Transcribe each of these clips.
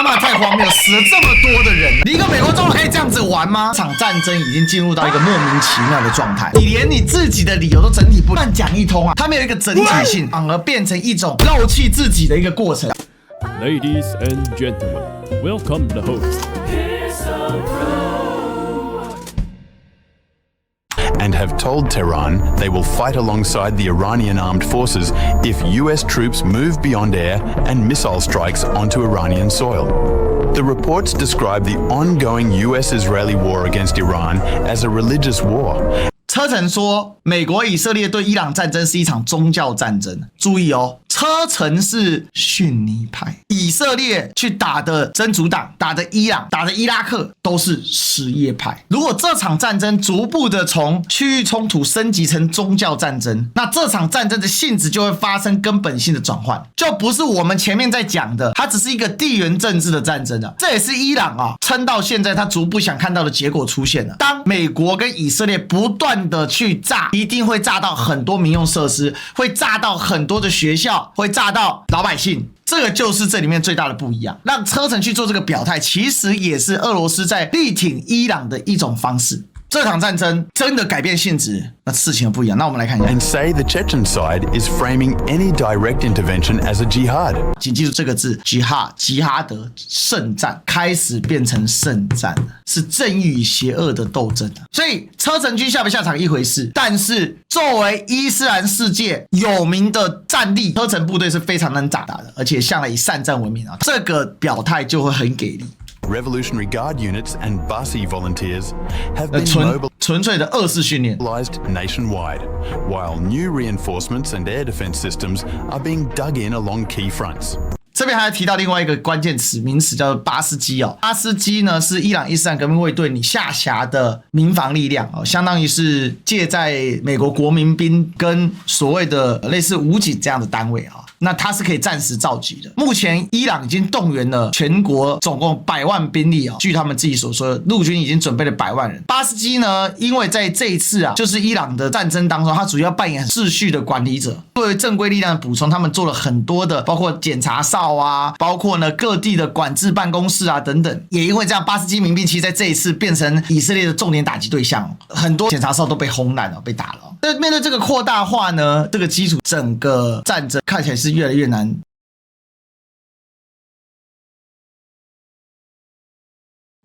媽太荒謬，死了這麼多的人，你一個美國總統可以這樣子玩嗎？這場戰爭已經進入到一個莫名其妙的狀態，你連你自己的理由都整體不亂講一通啊，它沒有一個整體性，反而變成一種漏氣自己的一個過程。Ladies and gentlemen, welcome the host. And have told Tehran they will fight alongside the Iranian armed forces if US troops move beyond air and missile strikes onto Iranian soil. The reports describe the ongoing US-Israeli war against Iran as a religious war. 車臣說，美國以色列對伊朗戰爭是一場宗教戰爭。注意哦，車臣是遜尼派，以色列去打的真主黨、打的伊朗、打的伊拉克都是什葉派。如果这場戰爭逐步的從區域衝突升級成宗教戰爭，那這場戰爭的性質就會發生根本性的轉換，就不是我們前面在講的，它只是一個地緣政治的戰爭啊。這也是伊朗啊撐到現在他逐步想看到的結果出現了。當美國跟以色列不斷的去炸，一定會炸到很多民用設施，會炸到很多的學校，會炸到老百姓。這個就是這裡面最大的不一樣。讓車臣去做這個表態，其實也是俄羅斯在力挺伊朗的一種方式。這場戰爭真的改變性質，那事情不一樣。那我們來看一下。And say the Chechen side is framing any direct intervention as a jihad. 請記住這個字 ，jihad， 吉哈德，聖戰開始變成聖戰了，是正義與邪惡的鬥爭。所以車臣軍下不下場一回事，但是作為伊斯蘭世界有名的戰力，車臣部隊是非常能打的，而且向來以善戰聞名啊。這個表態就會很給力。Revolutionary Guard units and Basi volunteers have been mobilized 純粹的二次訓練 nationwide, while new reinforcements and air defense systems are being dug in along key fronts. 這邊還要提到另外一個關鍵詞名詞，叫做巴斯基哦。巴斯基呢是伊朗伊斯蘭革命衛隊你下辖的民防力量哦，相當於是介在美國國民兵跟所謂的類似武警這樣的單位啊。那它是可以暫時召集的。目前伊朗已經動員了全國總共100萬兵力啊，據他們自己所說，陸軍已經準備了100萬人。巴斯基呢，因為在這一次啊，就是伊朗的戰爭當中，他主要扮演秩序的管理者，作為正規力量的補充，他們做了很多的，包括檢查哨啊，包括呢各地的管制辦公室啊等等。也因為這樣，巴斯基民兵其實在這一次變成以色列的重點打擊對象，很多檢查哨都被轟爛了，被打了。那面對這個擴大化呢，這個基礎，整個戰爭看起來是越來越難。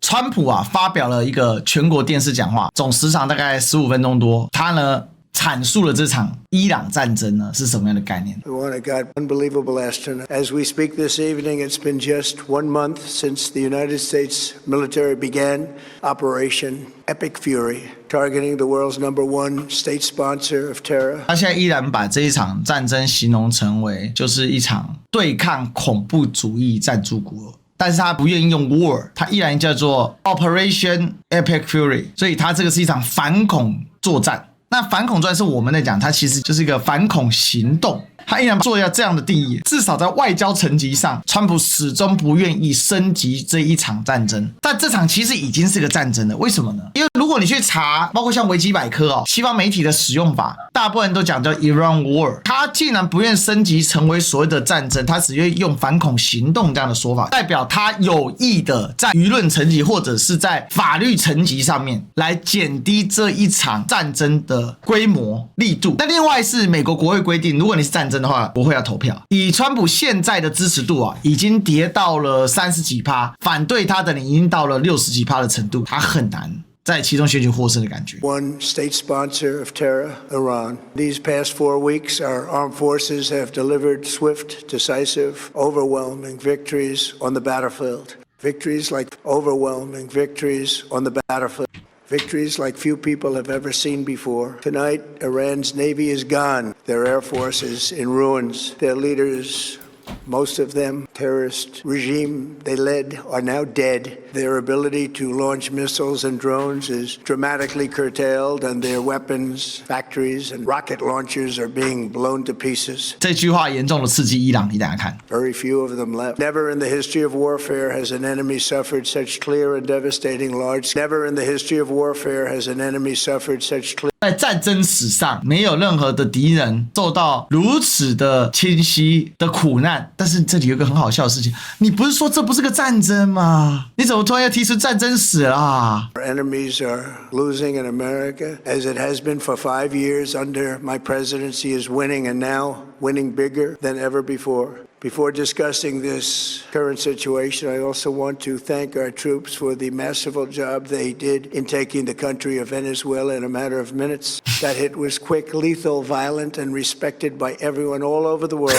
川普啊發表了一個全國電視講話，總時長大概15分鐘多。他呢闡述了這場伊朗戰爭呢是什麼樣的概念。We want to get unbelievable afternoon. As we speak this evening, it's been just 1 month since the United States military began Operation Epic Fury, targeting the world's #1 state sponsor of terror. 他現在依然把這一場戰爭形容成為就是一場對抗恐怖主義贊助國。但是他不願意用 war， 他依然叫做 Operation Epic Fury， 所以他這個是一場反恐作戰。那反恐作戰是我們在講，它其實就是一個反恐行動。他依然做一下這樣的定義，至少在外交層級上，川普始終不願意升級這一場戰爭。但這場其實已經是個戰爭了，為什麼呢？因為如果你去查，包括像維基百科哦，西方媒體的使用法，大部分人都講叫 Iran War。他既然不願升級成為所謂的戰爭，他只願意用反恐行動這樣的說法，代表他有意的在輿論層級或者是在法律層級上面來減低這一場戰爭的規模力度。那另外是美國國會規定，如果你是戰爭的話，國會要投票。以川普現在的支持度啊，已經跌到了30幾%，反對他的人已經到了60幾%的程度，他很難在其中選舉獲勝的感覺。One state sponsor of terror, Iran. These past 4 weeks, our armed forces have delivered swift, decisive, overwhelming victories on the battlefield. Victories like overwhelming victories on the battlefield. Victories like few people have ever seen before. Tonight, Iran's navy is gone. Their air force is in ruins. Their leaders, most of them terrorist regime they led, are now dead. Their ability to launch missiles and drones is dramatically curtailed, and their weapons, factories, and rocket launchers are being blown to pieces. 這句話嚴重的刺激伊朗，你等下看。Very few of them left. Never in the history of warfare has an enemy suffered such clear and devastating large. Never in the history of warfare has an enemy suffered such clear. 在戰爭史上，沒有任何的敵人受到如此的清晰的苦難。但是這裡有一個很好搞笑的事情，你不是說這不是個戰爭嗎？你怎麼突然要提出戰爭史啊？ Our enemies are losing in America, as it has been for 5 years under my presidency, is winning, and now winning bigger than ever before. Before discussing this current situation, I also want to thank our troops for the masterful job they did in taking the country of Venezuela in a matter of minutes. That hit was quick, lethal, violent, and respected by everyone all over the world.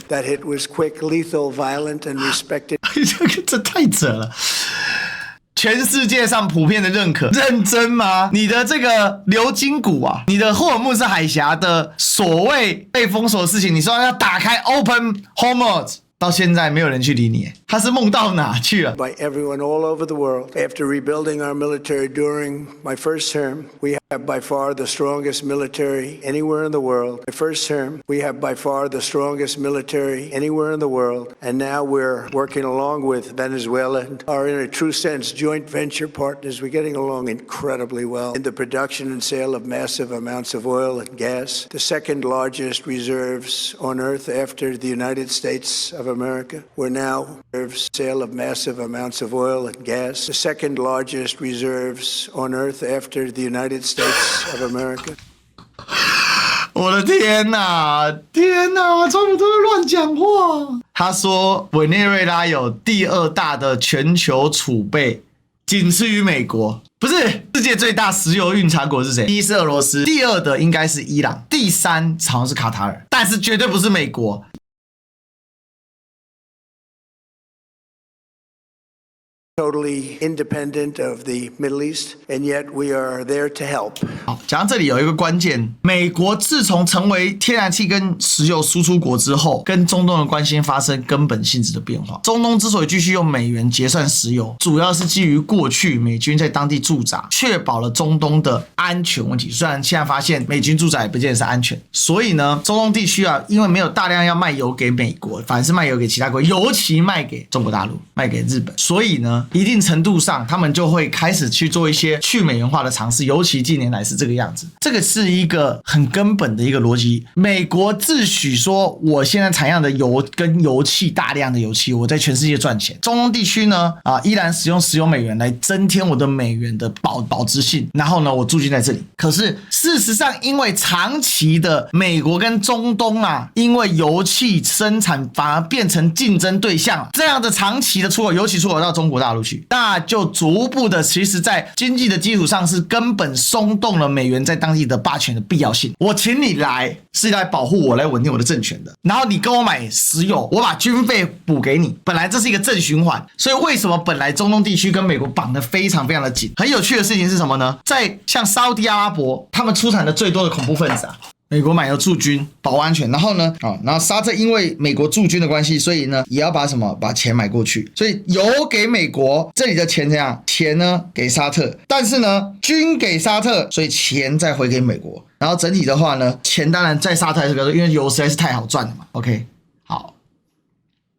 That hit was quick, lethal, violent, and respected. 这太扯了。全世界上普遍的認可，認真嗎？你的這個流金谷啊，你的霍爾木茲海峽的所謂被封鎖的事情，你說要打開 Open Hormuz， 到現在沒有人去理你，他是夢到哪去了 ？By everyone all over the world. After rebuilding our military during my first term, we have by far the strongest military anywhere in the world. My first term, we have by far the strongest military anywhere in the world. And now we're working along with Venezuela and are in a true sense joint venture partners. We're getting along incredibly well in the production and sale of massive amounts of oil and gas, the second largest reserves on earth after the United States of America. We're now sale of massive amounts of oil and gas, the second largest reserves on earth after the United States of America. 我的天哪，天哪，川普都在亂講話。他說委內瑞拉有第2大的全球儲備，僅次於美國。不是，世界最大石油蘊藏國是誰？第一是俄羅斯，第2的應該是伊朗，第3好像是卡塔爾，但是絕對不是美國。Totally independent of the Middle East, and yet we are there to help. 好，講到這裡有一個關鍵，美國自從成為天然氣跟石油輸出國之後，跟中東的關係發生根本性質的變化。中東之所以繼續用美元結算石油，主要是基於過去美軍在當地駐紮，確保了中東的安全問題。雖然現在發現美軍駐紮也不見得是安全，所以呢，中東地區啊，因為沒有大量要賣油給美國，反而是賣油給其他國，尤其賣給中國大陸、賣給日本，所以呢，一定程度上，他們就會開始去做一些去美元化的嘗試，尤其近年來是這個樣子。這個是一個很根本的一個邏輯。美國自詡說，我現在產量的油跟油氣，大量的油氣，我在全世界賺錢。中東地區呢，依然使用美元來增添我的美元的保值性，然後呢，我駐軍在這裡。可是事實上，因為長期的美國跟中東啊，因為油氣生產反而變成競爭對象，這樣的長期的出口，尤其出口到中國大陸去。那就逐步的，其實在經濟的基礎上是根本鬆動了美元在當地的霸權的必要性。我請你來是來保護我，來穩定我的政權的。然後你跟我買石油，我把軍費補給你。本來這是一個正循環，所以為什麼本來中東地區跟美國綁得非常非常的緊？很有趣的事情是什麼呢？在像沙烏地阿拉伯，他們出產的最多的恐怖分子啊。美國買油駐軍，保安全，然後呢，然後沙特因為美國駐軍的關係，所以呢也要把把錢買過去，所以油給美國，這裡的錢怎樣？錢呢給沙特，但是呢軍給沙特，所以錢再回給美國，然後整體的話呢，錢當然在沙特還是比較多，因為油實在是太好賺了嘛。OK， 好。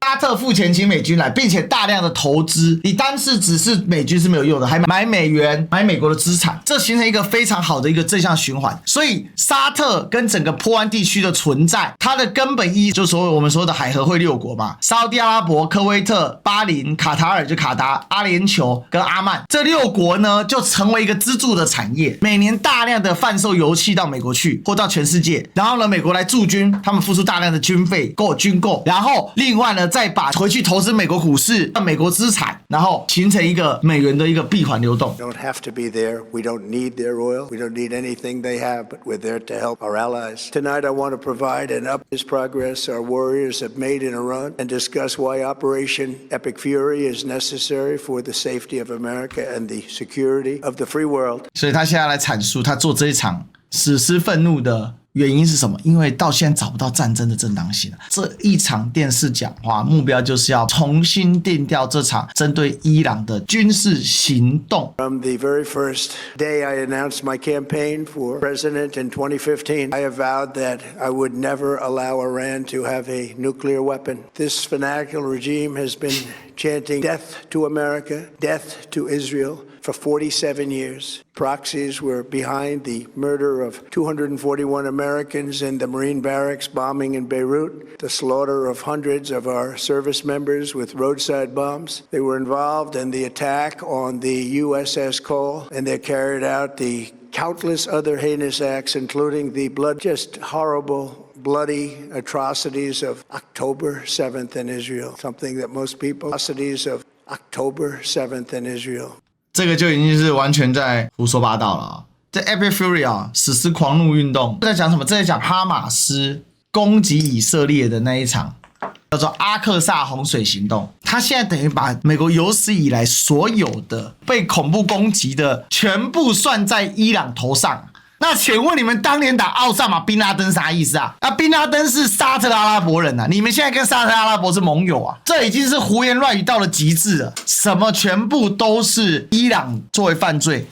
沙特付錢請美軍來，並且大量的投資，你單是只是美軍是沒有用的，還買美元，買美國的資產，這形成一個非常好的一個正向循環。所以沙特跟整個波灣地區的存在，它的根本意義就是我們說的海合會6國嘛，沙烏地阿拉伯、科威特、巴林、卡塔爾就卡達、阿聯酋跟阿曼這6國呢，就成為一個支柱的產業，每年大量的販售油氣到美國去，或到全世界，然後呢，美國來駐軍，他們付出大量的軍費軍購，然後另外呢，再把回去投資美國股市、美國資產，然後形成一個美元的一個閉環流動。Don't have to be there. We don't need their oil. We don't need anything they have, but we're there to help our allies. Tonight, I want to provide an update progress our warriors have made in Iran and discuss why Operation Epic Fury is necessary for the safety of America and the security of the free world. 所以他現在來闡述他做這一場史詩憤怒的原因是什麼？因為到現在找不到戰爭的正當性了。這一場電視講話目標就是要重新定調這場針對伊朗的軍事行動。From the very first day I announced my campaign for president in 2015, I have vowed that I would never allow Iran to have a nuclear weapon. This fanatical regime has been chanting death to America, death to Israel, for 47 years. Proxies were behind the murder of 241 Americans in the Marine barracks bombing in Beirut, the slaughter of hundreds of our service members with roadside bombs. They were involved in the attack on the USS Cole, and they carried out the countless other heinous acts, including the just horrible, bloody atrocities of October 7th in Israel, something that most people, atrocities of October 7th in Israel. 這個就已經是完全在胡說八道了啊！這 Epic Fury 啊，史詩狂怒運動在講什麼？這在講哈馬斯攻擊以色列的那一場，叫做阿克薩洪水行動。他現在等於把美國有史以來所有的被恐怖攻擊的全部算在伊朗頭上。那請問你們當年打奧薩馬賓拉登啥意思啊？賓拉登是沙特阿拉伯人啊，你們現在跟沙特阿拉伯是盟友啊，這已經是胡言亂語到了極致了。什麼全部都是伊朗作為犯罪。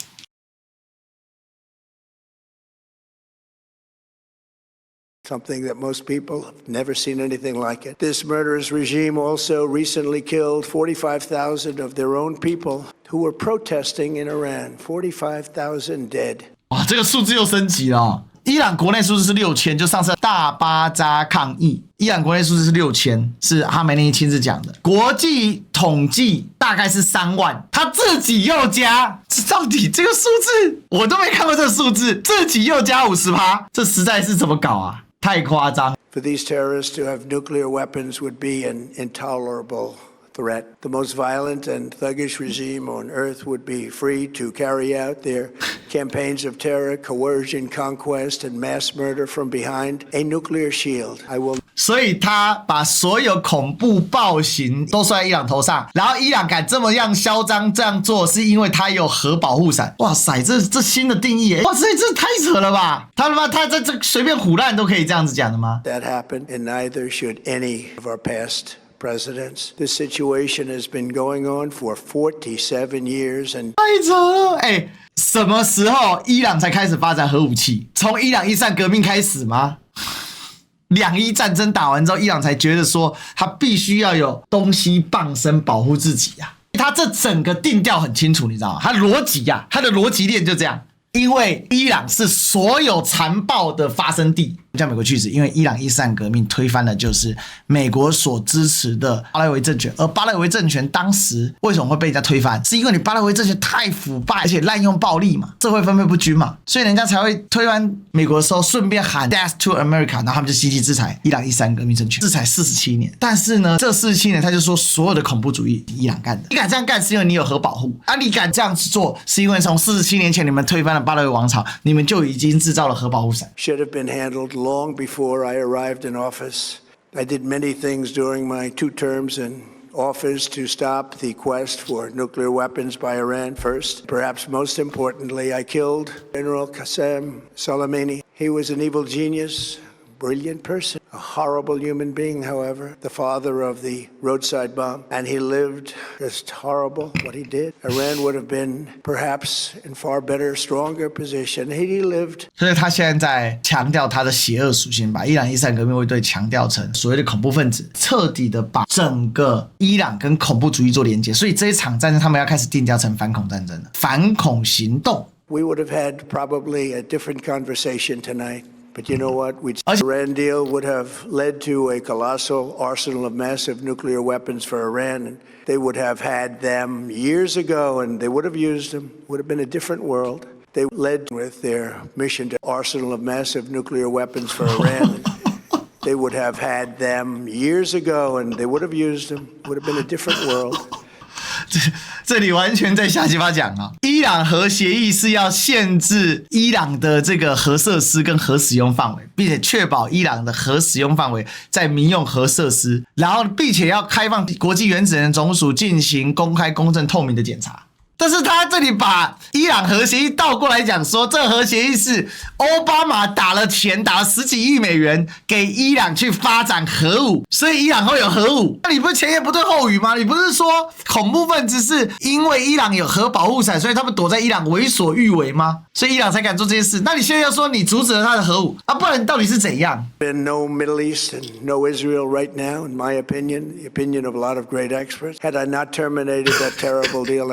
Something that most people have never seen anything like it. This murderous regime also recently killed 45,000 of their own people who were protesting in Iran. 45,000 dead. 哇，這個數字又升級了哦。伊朗國內數字是6000，就上次大巴扎抗議，伊朗國內數字是6000，是哈梅內伊親自講的。國際統計大概是3萬，他自己又加，這到底這個數字我都沒看過這個數字，自己又加50%，這實在是怎麼搞啊？太誇張。For these terrorists to have nuclear weapons would be an intolerable threat. The most violent and thuggish regime on earth would be free to carry out their campaigns of terror, coercion, conquest, and mass murder from behind a nuclear shield. I will. 所以他把所有恐怖暴行都算在伊朗頭上，然后伊朗敢這麼樣囂張這樣做，是因為他有核保護傘。哇塞，這新的定義耶！哇塞，這太扯了吧！他在這隨便唬爛都可以這樣子講的嗎？ That happened, and neither should any of our past presidents. This situation has been going on for 47 years, and 太扯了！哎，什麼時候伊朗才開始發展核武器？從伊朗伊斯蘭革命開始嗎？2伊戰爭打完之後，伊朗才覺得說他必須要有東西傍身保護自己啊。他這整個定調很清楚，你知道嗎？他邏輯啊，他的邏輯鏈就這樣。因為伊朗是所有殘暴的發生地，叫美國去死。因為伊朗伊斯蘭革命推翻的就是美國所支持的巴勒維政權，而巴勒維政權當時為什麼會被人家推翻？是因為你巴勒維政權太腐敗，而且濫用暴力嘛，社會分配不均嘛，所以人家才會推翻美國的時候，順便喊 Death to America， 然後他們就積極制裁伊朗伊斯蘭革命政權，制裁47年。但是呢，這47年他就說所有的恐怖主義伊朗幹的，你敢這樣幹是因為你有核保護啊，你敢這樣子做是因為從47年前你們推翻了巴勒維王朝，你們就已經制造了核保護傘。Should have been handled long before I arrived in office. I did many things during my 2 terms in office to stop the quest for nuclear weapons by Iran. First, perhaps most importantly, I killed General Qasem Soleimani. He was an evil genius, brilliant person, a horrible human being, however, the father of the roadside bomb, and he lived just horrible what he did. Iran would have been perhaps in far better, stronger position. He lived. 所以他現在在強調他的邪惡屬性，把伊朗伊斯蘭革命衛隊強調成所謂的恐怖分子，徹底的把整個伊朗跟恐怖主義做連接。所以這一場戰爭他們要開始定調成反恐戰爭了，反恐行動。We would have had probably a different conversation tonight. But you know what? The Iran deal would have led to a colossal arsenal of massive nuclear weapons for Iran, and they would have had them years ago, and they would have used them. It would have been a different world. They led with their mission to arsenal of massive nuclear weapons for Iran. They would have had them years ago, and they would have used them. It would have been a different world. 這裡完全在瞎雞巴講啊！伊朗核協議是要限制伊朗的這個核設施跟核使用範圍，並且確保伊朗的核使用範圍在民用核設施，然後並且要開放國際原子能總署進行公開、公正、透明的檢查。但是他這裡把伊朗核協議倒過來講說，這個核協議是奧巴馬打了錢，打了10幾億美元給伊朗去發展核武，所以伊朗會有核武。那你不是前言不對後語嗎？你不是說恐怖分子是因為伊朗有核保護傘，所以他們躲在伊朗為所欲為嗎？所以伊朗才敢做這件事。那你現在要說你阻止了他的核武啊，不然你到底是怎樣？ Been no Middle East and no Israel right now, in my opinion, the opinion of a lot of great experts. Had I not terminated that terrible deal,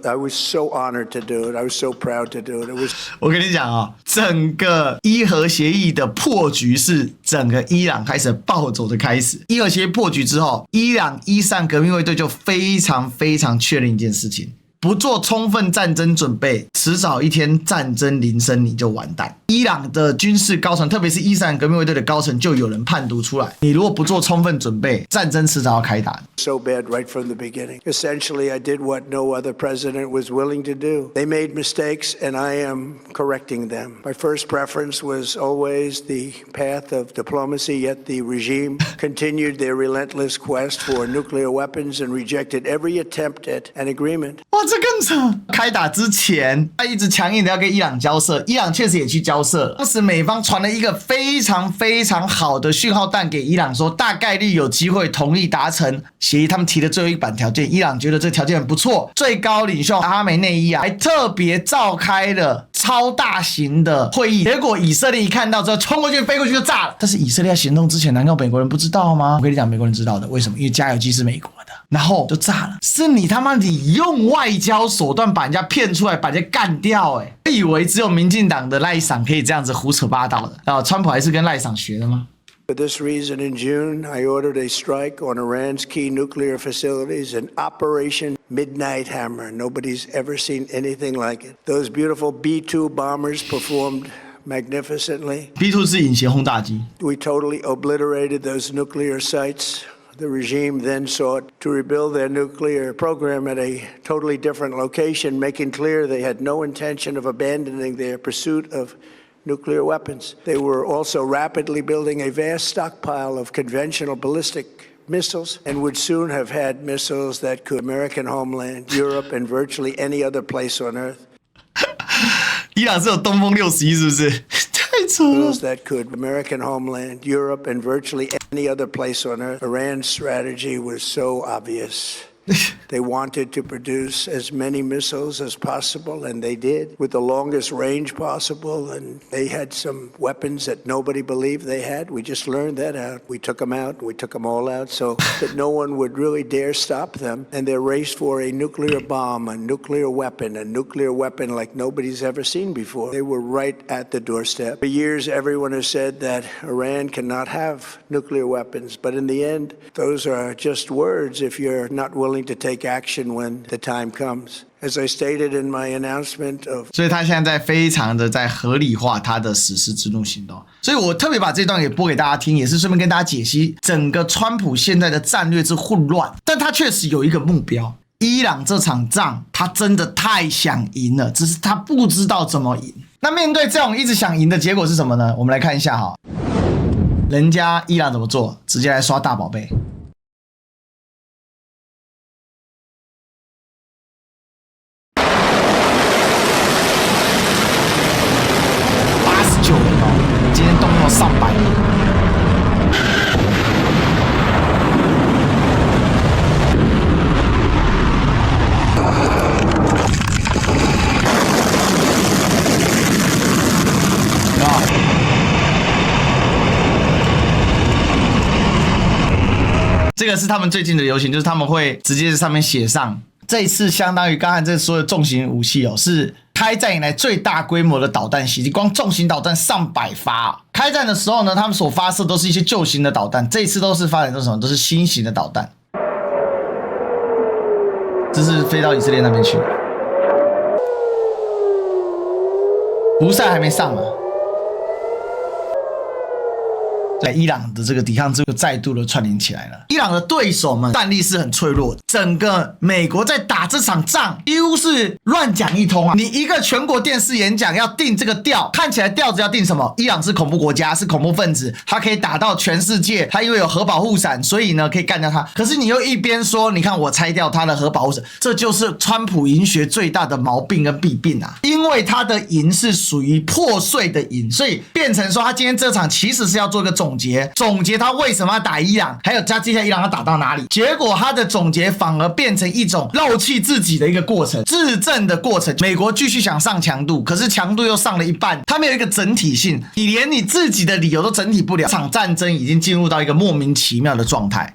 I was so honored to do it. I was so proud to do it. 我跟你講哦，整個伊核協議的破局是整個伊朗開始暴走的開始。伊核協議破局之後，伊朗伊斯蘭革命衛隊就非常非常確認一件事情。不做充分戰爭準備，遲早一天戰爭臨身你就完蛋。伊朗的軍事高層，特別是伊斯蘭革命衛隊的高層，就有人判讀出來：你如果不做充分準備，戰爭遲早要開打。So bad right from the beginning. Essentially, I did what no other president was willing to do. They made mistakes, and I am correcting them. My first preference was always the path of diplomacy, yet the regime continued their relentless quest for nuclear weapons and rejected every attempt at an agreement. 哇，这更扯！開打之前，他一直強硬的要跟伊朗交涉，伊朗確實也去交涉。當時美方傳了一個非常非常好的訊號彈給伊朗，說大概率有機會同意達成協議。他們提的最後一版條件，伊朗覺得這條件很不錯。最高領袖阿梅內伊還特別召開了超大型的會議，結果以色列一看到之後，衝過去飛過去就炸了。但是以色列在行動之前，難道美國人不知道嗎？我跟你講，美國人知道的，為什麼？因為加油機是美國的，然後就炸了。是你他媽你用外交手段把人家騙出來，把人家幹掉。我以為只有民進黨的賴桑可以這樣子胡扯八道的，然後川普還是跟賴桑學的嗎？ For this reason, in June, I ordered a strike on Iran's key nuclear facilities, an Operation Midnight Hammer. Nobody's ever seen anything like it. Those beautiful B-2 bombers performed magnificently. B-2 是隱形轟炸機。 We totally obliterated those nuclear sites. The regime then sought to rebuild their nuclear program at a totally different location, making clear they had no intention of abandoning their pursuit of nuclear weapons. They were also rapidly building a vast stockpile of conventional ballistic missiles and would soon have had missiles that could American homeland, Europe, and virtually any other place on Earth. 伊朗是有東風61是不是？太扯了。 That could American homeland, Europe, and virtually any other place on Earth. Iran's strategy was so obvious. They wanted to produce as many missiles as possible, and they did, with the longest range possible, and they had some weapons that nobody believed they had. We just learned that out. We took them out. We took them all out so that no one would really dare stop them. And their race for a nuclear bomb, a nuclear weapon like nobody's ever seen before. They were right at the doorstep. For years, everyone has said that Iran cannot have nuclear weapons, but in the end, those are just words if you're not willing to take action when the time comes. As I stated in my announcement of 所以他現在非常的在合理化他的實施之怒行動，所以我特別把這段給播給大家聽，也是順便跟大家解析整個川普現在的戰略之混亂，但他確實有一個目標，伊朗這場仗他真的太想贏了，只是他不知道怎麼贏。那面對這種一直想贏的結果是什麼呢？我們來看一下哈，人家伊朗怎麼做，直接來刷大寶貝。今天動用上百人，這個是他們最近的流行，就是他們會直接在上面寫上，這一次相當於剛才這所有重型武器是開戰以來最大規模的導彈襲擊，光重型導彈上百發。開戰的時候呢，他們所發射都是一些舊型的導彈，這一次都是發展成什麼？都是新型的導彈。這是飛到以色列那邊去了。胡塞還沒上嘛？在伊朗的這個抵抗之後，再度的串聯起來了。伊朗的對手們戰力是很脆弱的，整個美國在打這場仗幾乎是亂講一通啊！你一個全國電視演講要定這個調，看起來調子要定什麼？伊朗是恐怖國家，是恐怖分子，他可以打到全世界，他因為有核保護傘，所以呢可以幹掉他。可是你又一邊說，你看我拆掉他的核保護傘，這就是川普贏學最大的毛病跟弊病啊！因為他的贏是屬於破碎的贏，所以變成說他今天這場其實是要做一個總結他為什麼要打伊朗，還有他接下來伊朗要打到哪裡？結果他的總結反而變成一種漏氣自己的一個過程，自證的過程。美國繼續想上強度，可是強度又上了一半，他沒有一個整體性，你連你自己的理由都整體不了。這場戰爭已經進入到一個莫名其妙的狀態。